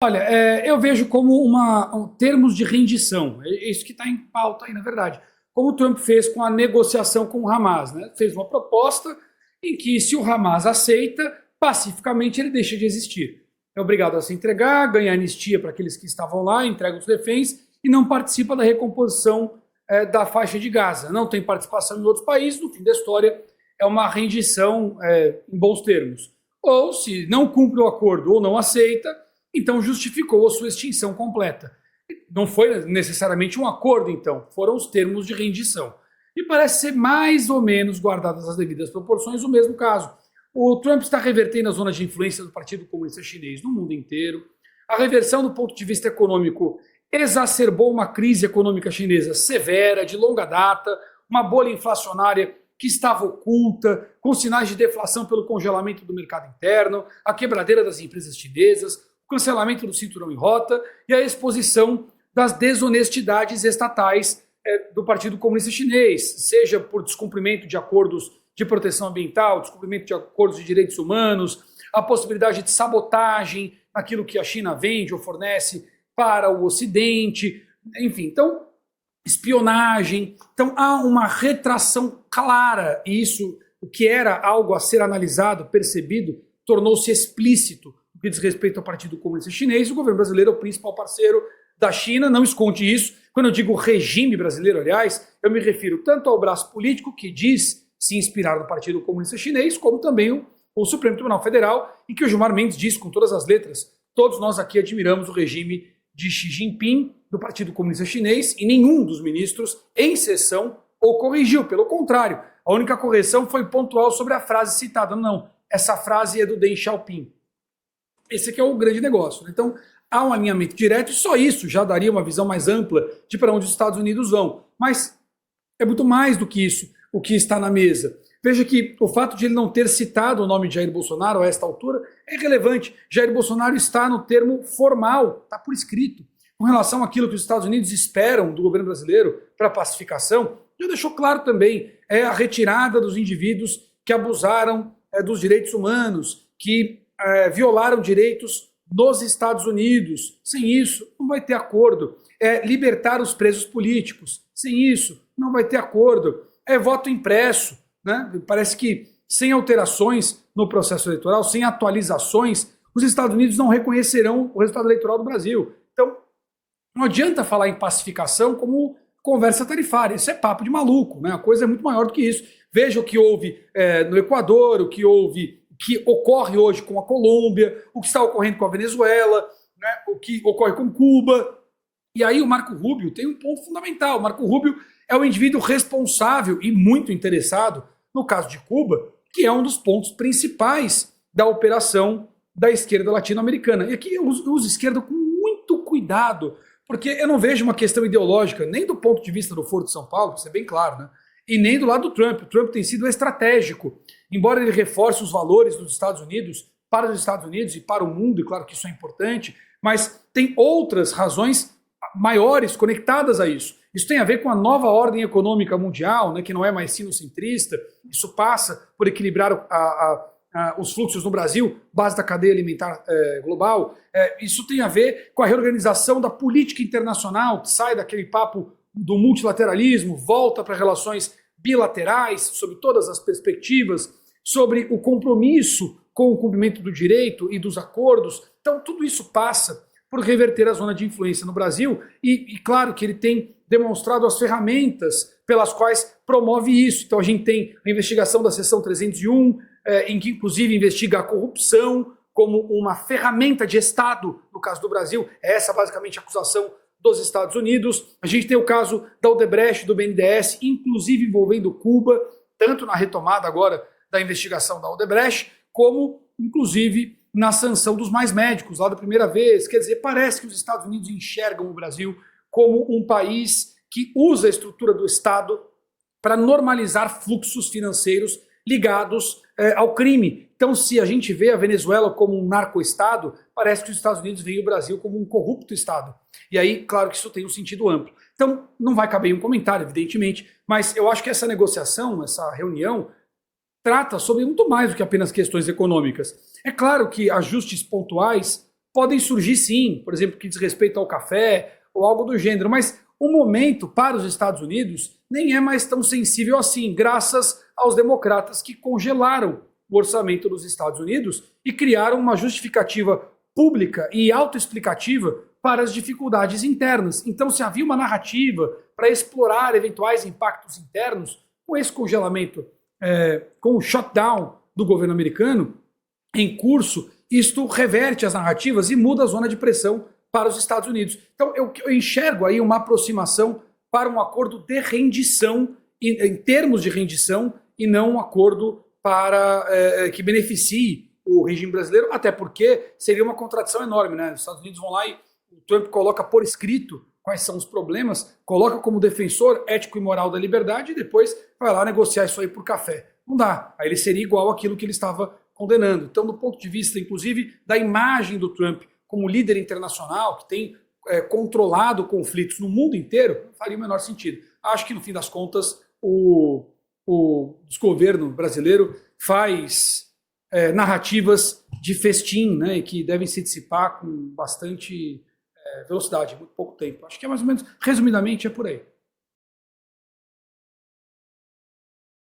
Olha, eu vejo como termos de rendição. É isso que está em pauta aí, na verdade. Como o Trump fez com a negociação com o Hamas, né? Fez uma proposta em que, se o Hamas aceita, pacificamente ele deixa de existir. É obrigado a se entregar, ganha anistia para aqueles que estavam lá, entrega os reféns e não participa da recomposição da faixa de Gaza. Não tem participação em outros países, no fim da história é uma rendição em bons termos. Ou, se não cumpre o acordo ou não aceita, então justificou a sua extinção completa. Não foi necessariamente um acordo, então, foram os termos de rendição. E parece ser mais ou menos, guardadas as devidas proporções, o mesmo caso. O Trump está revertendo a zona de influência do Partido Comunista Chinês no mundo inteiro. A reversão do ponto de vista econômico exacerbou uma crise econômica chinesa severa, de longa data, uma bolha inflacionária que estava oculta, com sinais de deflação pelo congelamento do mercado interno, a quebradeira das empresas chinesas, o cancelamento do cinturão em rota e a exposição das desonestidades estatais do Partido Comunista Chinês, seja por descumprimento de acordos de proteção ambiental, descumprimento de acordos de direitos humanos, a possibilidade de sabotagem naquilo que a China vende ou fornece para o Ocidente, enfim, então, espionagem. Então há uma retração clara, e isso, o que era algo a ser analisado, percebido, tornou-se explícito no que diz respeito ao Partido Comunista Chinês. O governo brasileiro é o principal parceiro da China, não esconde isso. Quando eu digo regime brasileiro, aliás, eu me refiro tanto ao braço político, que diz se inspirar no Partido Comunista Chinês, como também o Supremo Tribunal Federal, e que o Gilmar Mendes diz com todas as letras: todos nós aqui admiramos o regime de Xi Jinping, do Partido Comunista Chinês, e nenhum dos ministros, em sessão, o corrigiu. Pelo contrário, a única correção foi pontual sobre a frase citada. Não, essa frase é do Deng Xiaoping. Esse aqui é o grande negócio. Então, há um alinhamento direto, e só isso já daria uma visão mais ampla de para onde os Estados Unidos vão. Mas é muito mais do que isso, o que está na mesa. Veja que o fato de ele não ter citado o nome de Jair Bolsonaro a esta altura é irrelevante. Jair Bolsonaro está no termo formal, está por escrito. Com relação àquilo que os Estados Unidos esperam do governo brasileiro para a pacificação, já deixou claro também, é a retirada dos indivíduos que abusaram dos direitos humanos, que violaram direitos nos Estados Unidos. Sem isso, não vai ter acordo. Libertar os presos políticos. Sem isso, não vai ter acordo. Voto impresso. Né? Parece que sem alterações no processo eleitoral, sem atualizações, os Estados Unidos não reconhecerão o resultado eleitoral do Brasil. Então, não adianta falar em pacificação como conversa tarifária. Isso é papo de maluco, né? A coisa é muito maior do que isso. Veja o que houve no Equador, o que ocorre hoje com a Colômbia, o que está ocorrendo com a Venezuela, né? O que ocorre com Cuba. E aí o Marco Rubio tem um ponto fundamental. O Marco Rubio é o indivíduo responsável e muito interessado, no caso de Cuba, que é um dos pontos principais da operação da esquerda latino-americana. E aqui eu uso esquerda com muito cuidado, porque eu não vejo uma questão ideológica, nem do ponto de vista do Foro de São Paulo, isso é bem claro, né? E nem do lado do Trump. O Trump tem sido estratégico. Embora ele reforce os valores dos Estados Unidos para os Estados Unidos e para o mundo, e claro que isso é importante, mas tem outras razões maiores conectadas a isso. Isso tem a ver com a nova ordem econômica mundial, né, que não é mais sinocentrista. Isso passa por equilibrar os fluxos no Brasil, base da cadeia alimentar global. Isso tem a ver com a reorganização da política internacional, que sai daquele papo do multilateralismo, volta para relações bilaterais, sobre todas as perspectivas, sobre o compromisso com o cumprimento do direito e dos acordos. Então, tudo isso passa por reverter a zona de influência no Brasil, e claro que ele tem demonstrado as ferramentas pelas quais promove isso. Então a gente tem a investigação da seção 301, em que inclusive investiga a corrupção como uma ferramenta de Estado, no caso do Brasil, é essa basicamente a acusação dos Estados Unidos. A gente tem o caso da Odebrecht, do BNDES, inclusive envolvendo Cuba, tanto na retomada agora da investigação da Odebrecht, como inclusive na sanção dos mais médicos, lá da primeira vez. Quer dizer, parece que os Estados Unidos enxergam o Brasil como um país que usa a estrutura do Estado para normalizar fluxos financeiros ligados ao crime. Então, se a gente vê a Venezuela como um narco-estado, parece que os Estados Unidos veem o Brasil como um corrupto Estado. E aí, claro que isso tem um sentido amplo. Então, não vai caber um comentário, evidentemente, mas eu acho que essa negociação, essa reunião, trata sobre muito mais do que apenas questões econômicas. É claro que ajustes pontuais podem surgir sim, por exemplo, que diz respeito ao café ou algo do gênero, mas o momento para os Estados Unidos nem é mais tão sensível assim, graças aos democratas que congelaram o orçamento dos Estados Unidos e criaram uma justificativa pública e autoexplicativa para as dificuldades internas. Então, se havia uma narrativa para explorar eventuais impactos internos, com esse congelamento, com o shutdown do governo americano em curso, isto reverte as narrativas e muda a zona de pressão para os Estados Unidos. Então, eu enxergo aí uma aproximação para um acordo de rendição, em termos de rendição, e não um acordo para que beneficie o regime brasileiro, até porque seria uma contradição enorme, né? Os Estados Unidos vão lá e o Trump coloca por escrito quais são os problemas, coloca como defensor ético e moral da liberdade e depois vai lá negociar isso aí por café. Não dá. Aí ele seria igual àquilo que ele estava condenando. Então, do ponto de vista, inclusive, da imagem do Trump como líder internacional, que tem controlado conflitos no mundo inteiro, não faria o menor sentido. Acho que, no fim das contas, o desgoverno brasileiro faz narrativas de festim, né, e que devem se dissipar com bastante velocidade, muito pouco tempo. Acho que é mais ou menos, resumidamente, é por aí.